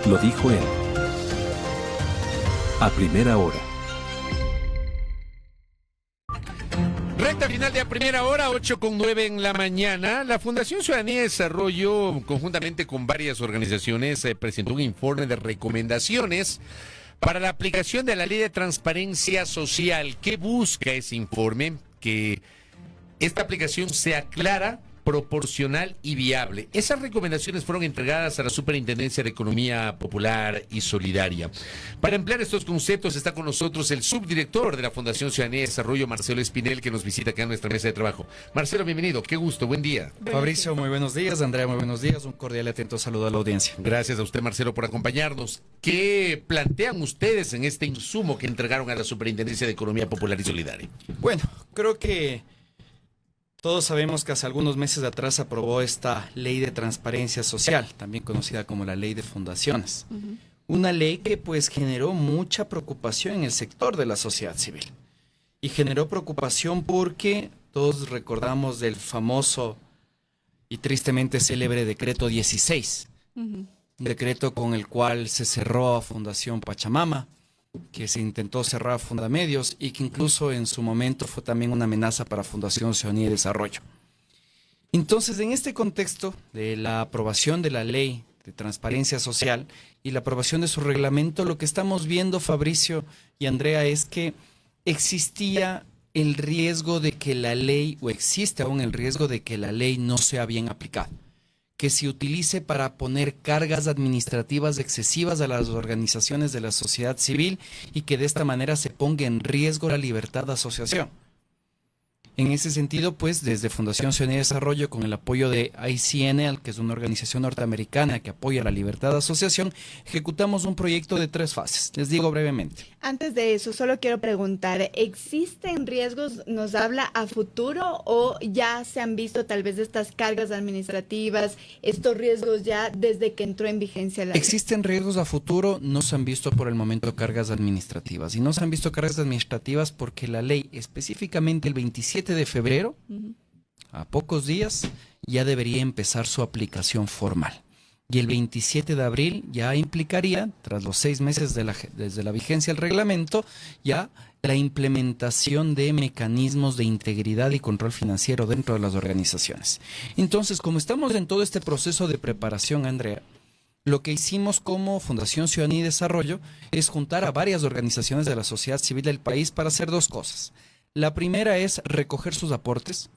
Lo dijo él. A primera hora. Recta final de A Primera Hora, 8:09 en la mañana. La Fundación Ciudadanía y Desarrollo, conjuntamente con varias organizaciones, presentó un informe de recomendaciones para la aplicación de la Ley de Transparencia Social. ¿Qué busca ese informe? Que esta aplicación sea clara, proporcional y viable. Esas recomendaciones fueron entregadas a la Superintendencia de Economía Popular y Solidaria. Para emplear estos conceptos está con nosotros el subdirector de la Fundación Ciudadanía y Desarrollo, Marcelo Espinel, que nos visita acá en nuestra mesa de trabajo. Marcelo, bienvenido, qué gusto, buen día. Fabricio, muy buenos días. Andrea, muy buenos días. Un cordial y atento saludo a la audiencia. Gracias a usted, Marcelo, por acompañarnos. ¿Qué plantean ustedes en este insumo que entregaron a la Superintendencia de Economía Popular y Solidaria? Bueno, creo que todos sabemos que hace algunos meses atrás se aprobó esta Ley de Transparencia Social, también conocida como la Ley de Fundaciones. Una ley que pues generó mucha preocupación en el sector de la sociedad civil. Y generó preocupación porque todos recordamos del famoso y tristemente célebre decreto 16. Decreto con el cual se cerró a Fundación Pachamama, que se intentó cerrar a Fundamedios y que incluso en su momento fue también una amenaza para Fundación Ciudadanía y Desarrollo. Entonces, en este contexto de la aprobación de la Ley de Transparencia Social y la aprobación de su reglamento, lo que estamos viendo, Fabricio y Andrea, es que existía el riesgo de que la ley, o existe aún el riesgo de que la ley no sea bien aplicada, que se utilice para poner cargas administrativas excesivas a las organizaciones de la sociedad civil y que de esta manera se ponga en riesgo la libertad de asociación. En ese sentido, pues, desde Fundación Ciudadanía y Desarrollo, con el apoyo de ICNL, que es una organización norteamericana que apoya la libertad de asociación, ejecutamos un proyecto de 3 fases. Les digo brevemente. Antes de eso, solo quiero preguntar, ¿existen riesgos, nos habla a futuro, o ya se han visto tal vez estas cargas administrativas, estos riesgos ya desde que entró en vigencia la ley? Existen riesgos a futuro, no se han visto por el momento cargas administrativas. Y no se han visto cargas administrativas porque la ley, específicamente el 27 de febrero, a pocos días, ya debería empezar su aplicación formal. Y el 27 de abril ya implicaría, tras los 6 meses desde la vigencia del reglamento, ya la implementación de mecanismos de integridad y control financiero dentro de las organizaciones. Entonces, como estamos en todo este proceso de preparación, Andrea, lo que hicimos como Fundación Ciudadanía y Desarrollo es juntar a varias organizaciones de la sociedad civil del país para hacer 2 cosas. La primera es recoger sus aportes,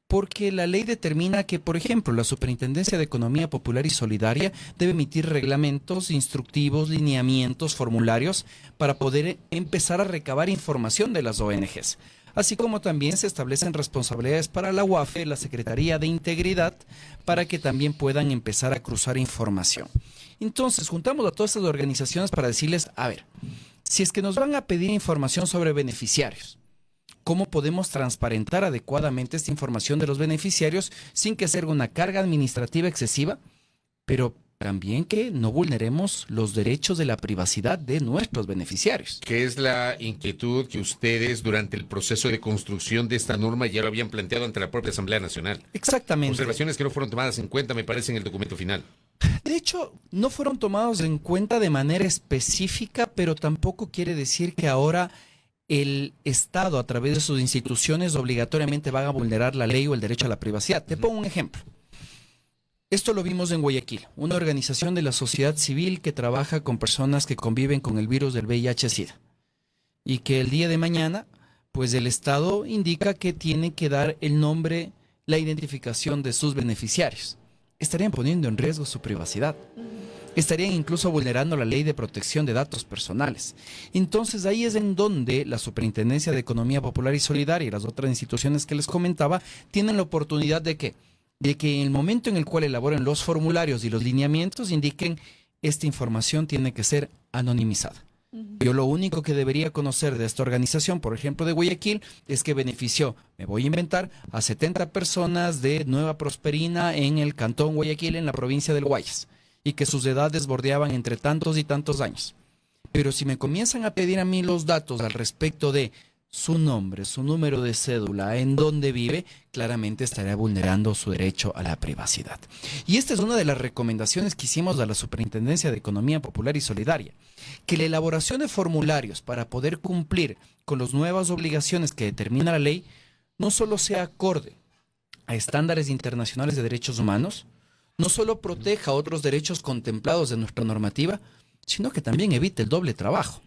porque la ley determina que, por ejemplo, la Superintendencia de Economía Popular y Solidaria debe emitir reglamentos, instructivos, lineamientos, formularios para poder empezar a recabar información de las ONGs. Así como también se establecen responsabilidades para la UAFE, la Secretaría de Integridad, para que también puedan empezar a cruzar información. Entonces, juntamos a todas estas organizaciones para decirles, a ver, si es que nos van a pedir información sobre beneficiarios, ¿cómo podemos transparentar adecuadamente esta información de los beneficiarios sin que sea una carga administrativa excesiva, pero también que no vulneremos los derechos de la privacidad de nuestros beneficiarios? ¿Qué es la inquietud que ustedes durante el proceso de construcción de esta norma ya lo habían planteado ante la propia Asamblea Nacional? Exactamente. Observaciones que no fueron tomadas en cuenta, me parece, en el documento final. De hecho, no fueron tomados en cuenta de manera específica, pero tampoco quiere decir que ahora el Estado, a través de sus instituciones, obligatoriamente van a vulnerar la ley o el derecho a la privacidad. Te pongo un ejemplo. Esto lo vimos en Guayaquil, una organización de la sociedad civil que trabaja con personas que conviven con el virus del VIH-Sida. Y que el día de mañana, pues el Estado indica que tiene que dar el nombre, la identificación de sus beneficiarios. Estarían poniendo en riesgo su privacidad. Estarían incluso vulnerando la ley de protección de datos personales. Entonces ahí es en donde la Superintendencia de Economía Popular y Solidaria y las otras instituciones que les comentaba tienen la oportunidad de que en el momento en el cual elaboren los formularios y los lineamientos indiquen esta información tiene que ser anonimizada. Yo lo único que debería conocer de esta organización, por ejemplo de Guayaquil, es que benefició, me voy a inventar, a 70 personas de Nueva Prosperina en el cantón Guayaquil, en la provincia del Guayas, y que sus edades bordeaban entre tantos y tantos años. Pero si me comienzan a pedir a mí los datos al respecto de su nombre, su número de cédula, en dónde vive, claramente estaría vulnerando su derecho a la privacidad. Y esta es una de las recomendaciones que hicimos a la Superintendencia de Economía Popular y Solidaria, que la elaboración de formularios para poder cumplir con las nuevas obligaciones que determina la ley no solo sea acorde a estándares internacionales de derechos humanos, no solo proteja otros derechos contemplados en nuestra normativa, sino que también evite el doble trabajo.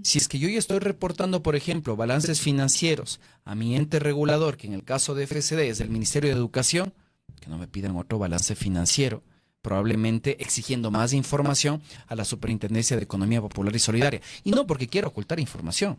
Si es que yo ya estoy reportando, por ejemplo, balances financieros a mi ente regulador, que en el caso de FCD es el Ministerio de Educación, que no me pidan otro balance financiero, probablemente exigiendo más información a la Superintendencia de Economía Popular y Solidaria. Y no porque quiera ocultar información,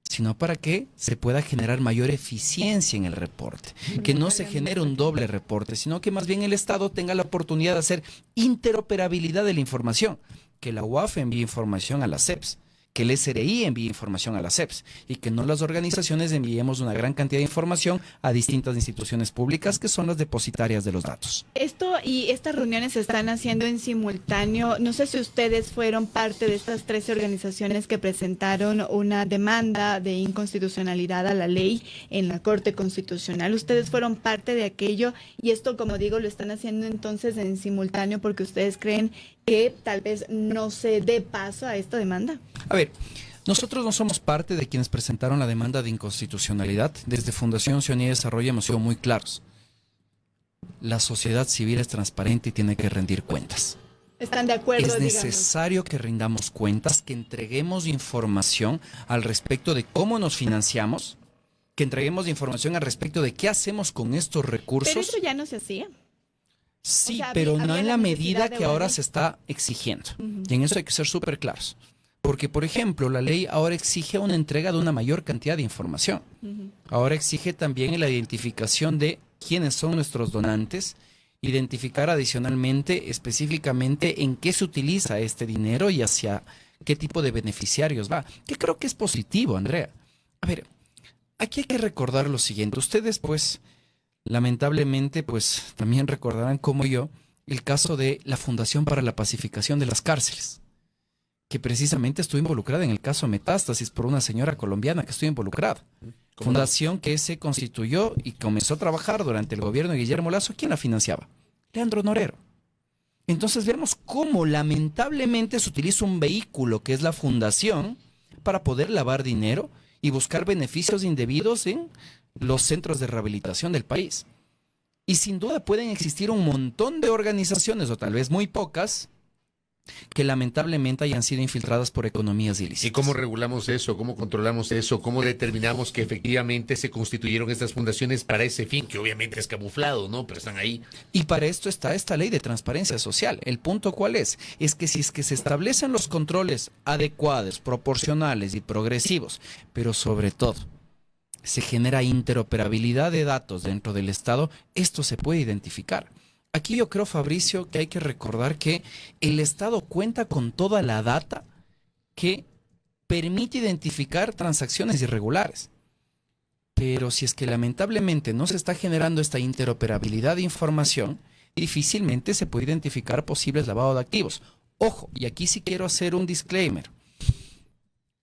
sino para que se pueda generar mayor eficiencia en el reporte, que no se genere un doble reporte, sino que más bien el Estado tenga la oportunidad de hacer interoperabilidad de la información, que la UAF envíe información a las CEPS, que el SRI envíe información a las CEPS y que no las organizaciones enviemos una gran cantidad de información a distintas instituciones públicas que son las depositarias de los datos. Esto y estas reuniones se están haciendo en simultáneo. No sé si ustedes fueron parte de estas 13 organizaciones que presentaron una demanda de inconstitucionalidad a la ley en la Corte Constitucional. Ustedes fueron parte de aquello y esto, como digo, lo están haciendo entonces en simultáneo porque ustedes creen que tal vez no se dé paso a esta demanda. A ver, nosotros no somos parte de quienes presentaron la demanda de inconstitucionalidad. Desde Fundación Ciudadanía y Desarrollo hemos sido muy claros. La sociedad civil es transparente y tiene que rendir cuentas. ¿Están de acuerdo? Es necesario que rindamos cuentas, que entreguemos información al respecto de cómo nos financiamos, que entreguemos información al respecto de qué hacemos con estos recursos. Pero eso ya no se hacía. Sí, o sea, pero no en la medida que ahora ley se está exigiendo. Y en eso hay que ser súper claros. Porque, por ejemplo, la ley ahora exige una entrega de una mayor cantidad de información. Ahora exige también la identificación de quiénes son nuestros donantes, identificar adicionalmente, específicamente, en qué se utiliza este dinero y hacia qué tipo de beneficiarios va. Que creo que es positivo, Andrea. A ver, aquí hay que recordar lo siguiente. Ustedes, pues, lamentablemente, pues, también recordarán como yo el caso de la Fundación para la Pacificación de las Cárceles, que precisamente estuvo involucrada en el caso Metástasis por una señora colombiana que estuvo involucrada. Fundación que se constituyó y comenzó a trabajar durante el gobierno de Guillermo Lasso. ¿Quién la financiaba? Leandro Norero. Entonces vemos cómo lamentablemente se utiliza un vehículo que es la fundación para poder lavar dinero y buscar beneficios indebidos en los centros de rehabilitación del país. Y sin duda pueden existir un montón de organizaciones, o tal vez muy pocas, que lamentablemente hayan sido infiltradas por economías ilícitas. ¿Y cómo regulamos eso? ¿Cómo controlamos eso? ¿Cómo determinamos que efectivamente se constituyeron estas fundaciones para ese fin? Que obviamente es camuflado, ¿no? Pero están ahí. Y para esto está esta ley de transparencia social. ¿El punto cuál es? Es que si es que se establecen los controles adecuados, proporcionales y progresivos, pero sobre todo se genera interoperabilidad de datos dentro del Estado, esto se puede identificar. Aquí yo creo, Fabricio, que hay que recordar que el Estado cuenta con toda la data que permite identificar transacciones irregulares. Pero si es que lamentablemente no se está generando esta interoperabilidad de información, difícilmente se puede identificar posibles lavados de activos. Ojo, y aquí sí quiero hacer un disclaimer.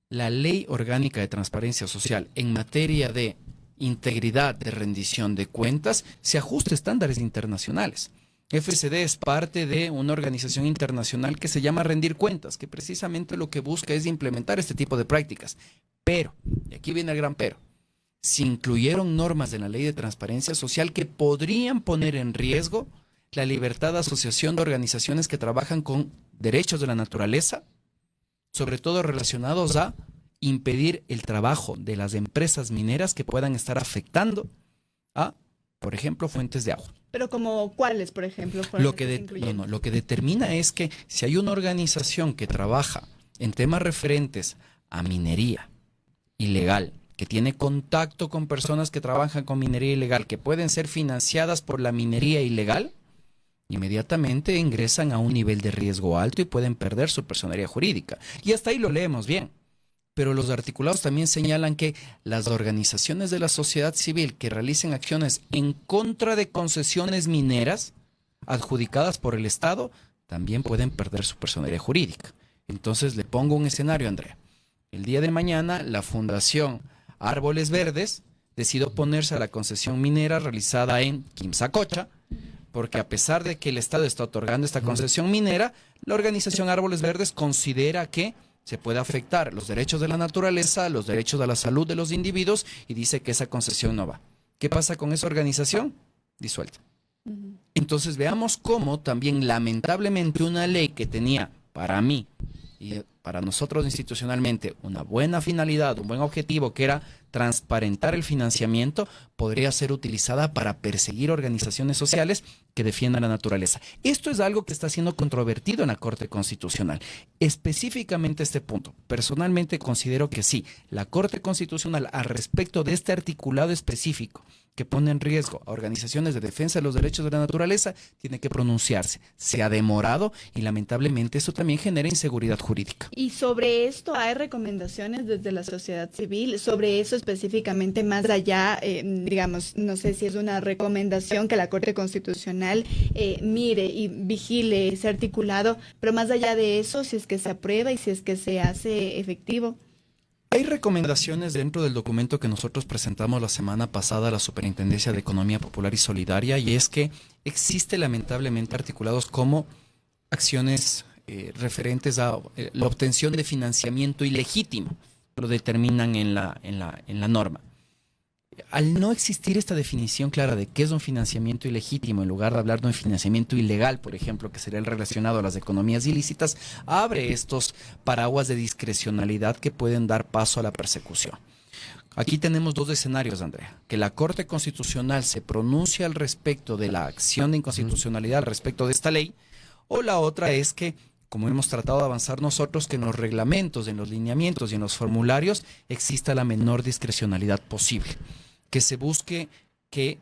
La Ley Orgánica de Transparencia Social en materia de integridad de rendición de cuentas se ajusta a estándares internacionales. FCD es parte de una organización internacional que se llama Rendir Cuentas, que precisamente lo que busca es implementar este tipo de prácticas. Pero, y aquí viene el gran pero, se incluyeron normas en la Ley de Transparencia Social que podrían poner en riesgo la libertad de asociación de organizaciones que trabajan con derechos de la naturaleza, sobre todo relacionados a impedir el trabajo de las empresas mineras que puedan estar afectando a, por ejemplo, fuentes de agua. Pero como cuáles, por ejemplo, lo que determina es que si hay una organización que trabaja en temas referentes a minería ilegal, que tiene contacto con personas que trabajan con minería ilegal, que pueden ser financiadas por la minería ilegal, inmediatamente ingresan a un nivel de riesgo alto y pueden perder su personería jurídica. Y hasta ahí lo leemos bien. Pero los articulados también señalan que las organizaciones de la sociedad civil que realicen acciones en contra de concesiones mineras adjudicadas por el Estado también pueden perder su personería jurídica. Entonces le pongo un escenario, Andrea. El día de mañana la fundación Árboles Verdes decide oponerse a la concesión minera realizada en Quimsacocha, porque a pesar de que el Estado está otorgando esta concesión minera, la organización Árboles Verdes considera que se puede afectar los derechos de la naturaleza, los derechos de la salud de los individuos, y dice que esa concesión no va. ¿Qué pasa con esa organización? Disuelta. Entonces veamos cómo también lamentablemente una ley que tenía para mí y para nosotros institucionalmente una buena finalidad, un buen objetivo, que era transparentar el financiamiento, podría ser utilizada para perseguir organizaciones sociales que defiendan la naturaleza. Esto es algo que está siendo controvertido en la Corte Constitucional. Específicamente este punto, personalmente considero que sí, la Corte Constitucional al respecto de este articulado específico que pone en riesgo a organizaciones de defensa de los derechos de la naturaleza, tiene que pronunciarse. Se ha demorado y lamentablemente eso también genera inseguridad jurídica. Y sobre esto hay recomendaciones desde la sociedad civil, sobre eso específicamente más allá, digamos, no sé si es una recomendación que la Corte Constitucional mire y vigile ese articulado, pero más allá de eso, si es que se aprueba y si es que se hace efectivo. Hay recomendaciones dentro del documento que nosotros presentamos la semana pasada a la Superintendencia de Economía Popular y Solidaria, y es que existe lamentablemente articulados como acciones referentes a la obtención de financiamiento ilegítimo, lo determinan en la norma. Al no existir esta definición clara de qué es un financiamiento ilegítimo, en lugar de hablar de un financiamiento ilegal, por ejemplo, que sería el relacionado a las economías ilícitas, abre estos paraguas de discrecionalidad que pueden dar paso a la persecución. Aquí tenemos dos escenarios, Andrea: que la Corte Constitucional se pronuncie al respecto de la acción de inconstitucionalidad al respecto de esta ley, o la otra es que, como hemos tratado de avanzar nosotros, que en los reglamentos, en los lineamientos y en los formularios exista la menor discrecionalidad posible. Que se busque que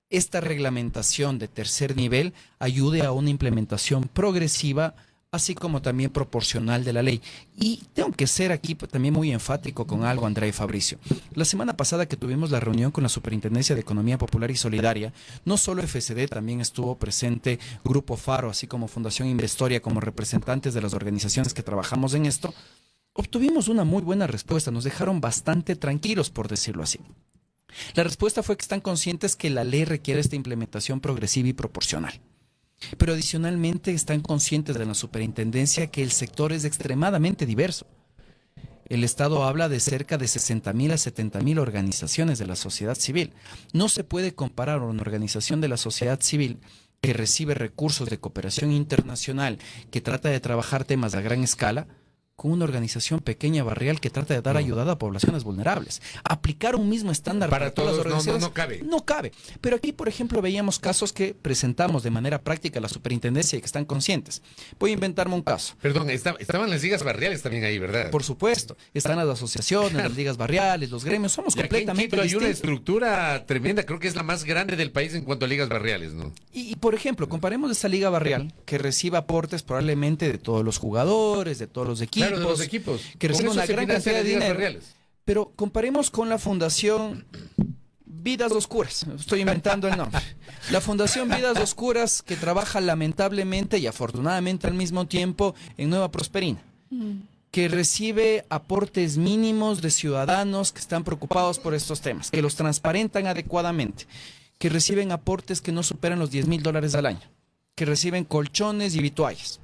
esta reglamentación de tercer nivel ayude a una implementación progresiva, así como también proporcional de la ley. Y tengo que ser aquí también muy enfático con algo, Andrea y Fabricio. La semana pasada que tuvimos la reunión con la Superintendencia de Economía Popular y Solidaria, no solo FCD, también estuvo presente Grupo Faro, así como Fundación Investoria, como representantes de las organizaciones que trabajamos en esto. Obtuvimos una muy buena respuesta, nos dejaron bastante tranquilos, por decirlo así. La respuesta fue que están conscientes que la ley requiere esta implementación progresiva y proporcional. Pero adicionalmente están conscientes de la superintendencia que el sector es extremadamente diverso. El Estado habla de cerca de 60.000 a 70.000 organizaciones de la sociedad civil. No se puede comparar una organización de la sociedad civil que recibe recursos de cooperación internacional, que trata de trabajar temas a gran escala, con una organización pequeña, barrial, que trata de dar ayuda a poblaciones vulnerables. Aplicar un mismo estándar para todas las organizaciones no cabe. No cabe. Pero aquí, por ejemplo, veíamos casos que presentamos de manera práctica a la superintendencia y que están conscientes. Voy a inventarme un caso. Perdón, estaban las ligas barriales también ahí, ¿verdad? Por supuesto. Están las asociaciones, las ligas barriales, los gremios. Somos y completamente aquí en Quito hay una distintos. estructura tremenda. Creo que es la más grande del país en cuanto a ligas barriales, ¿no? Y, por ejemplo, comparemos esta liga barrial que recibe aportes probablemente de todos los jugadores, de todos los equipos. Claro, de los equipos. Que recibe Con eso una se gran financian cantidad de las ligas dinero. barriales. Pero comparemos con la Fundación Vidas Oscuras. Estoy inventando el nombre. La Fundación Vidas Oscuras, que trabaja lamentablemente y afortunadamente al mismo tiempo en Nueva Prosperina, que recibe aportes mínimos de ciudadanos que están preocupados por estos temas, que los transparentan adecuadamente, que reciben aportes que no superan los $10,000 al año, que reciben colchones y vituallas.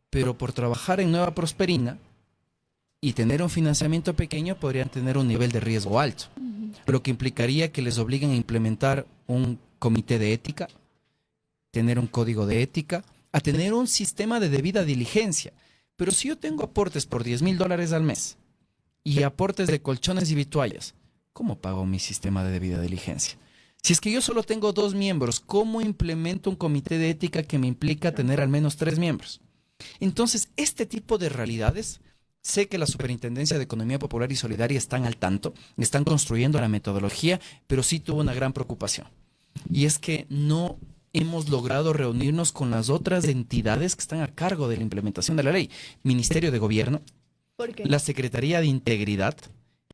Pero por trabajar en Nueva Prosperina y tener un financiamiento pequeño, podrían tener un nivel de riesgo alto, lo que implicaría que les obliguen a implementar un comité de ética, tener un código de ética, a tener un sistema de debida diligencia. Pero si yo tengo aportes por $10,000 al mes y aportes de colchones y vituallas, ¿cómo pago mi sistema de debida diligencia? Si es que yo solo tengo 2 miembros, ¿cómo implemento un comité de ética que me implica tener al menos 3 miembros? Entonces, este tipo de realidades, sé que la Superintendencia de Economía Popular y Solidaria están al tanto, están construyendo la metodología, pero sí tuvo una gran preocupación. Y es que no hemos logrado reunirnos con las otras entidades que están a cargo de la implementación de la ley. Ministerio de Gobierno, ¿Por qué? la Secretaría de Integridad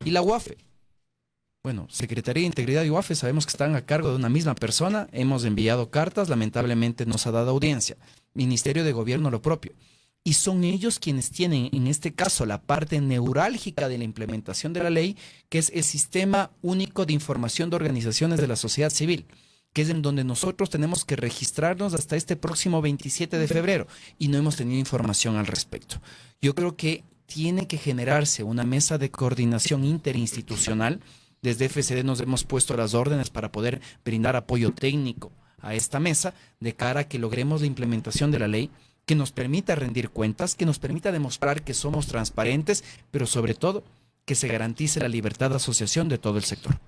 y la UAFE. Bueno, Secretaría de Integridad y UAFE sabemos que están a cargo de una misma persona. Hemos enviado cartas, lamentablemente no se ha dado audiencia. Ministerio de Gobierno lo propio. y son ellos quienes tienen, en este caso, la parte neurálgica de la implementación de la ley, que es el Sistema Único de Información de Organizaciones de la Sociedad Civil, que es en donde nosotros tenemos que registrarnos hasta este próximo 27 de febrero y no hemos tenido información al respecto. Yo creo que tiene que generarse una mesa de coordinación interinstitucional. Desde FCD nos hemos puesto las órdenes para poder brindar apoyo técnico a esta mesa de cara a que logremos la implementación de la ley, que nos permita rendir cuentas, que nos permita demostrar que somos transparentes, pero sobre todo que se garantice la libertad de asociación de todo el sector.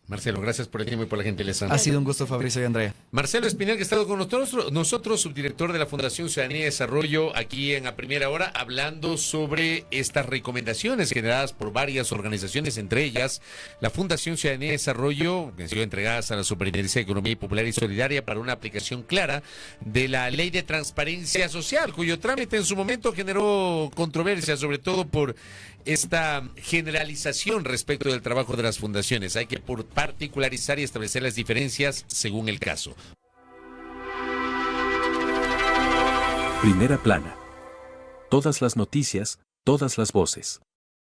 Marcelo, gracias por el tiempo y por la gentileza. Ha sido un gusto, Fabricio y Andrea. Marcelo Espinel, que ha estado con nosotros, subdirector de la Fundación Ciudadanía y Desarrollo, aquí en A Primera Hora, hablando sobre estas recomendaciones generadas por varias organizaciones, entre ellas la Fundación Ciudadanía y Desarrollo, que han sido entregadas a la Superintendencia de Economía Popular y Solidaria para una aplicación clara de la Ley de Transparencia Social, cuyo trámite en su momento generó controversia, sobre todo por esta generalización respecto del trabajo de las fundaciones. Hay que particularizar y establecer las diferencias según el caso. Primera plana. Todas las noticias, todas las voces.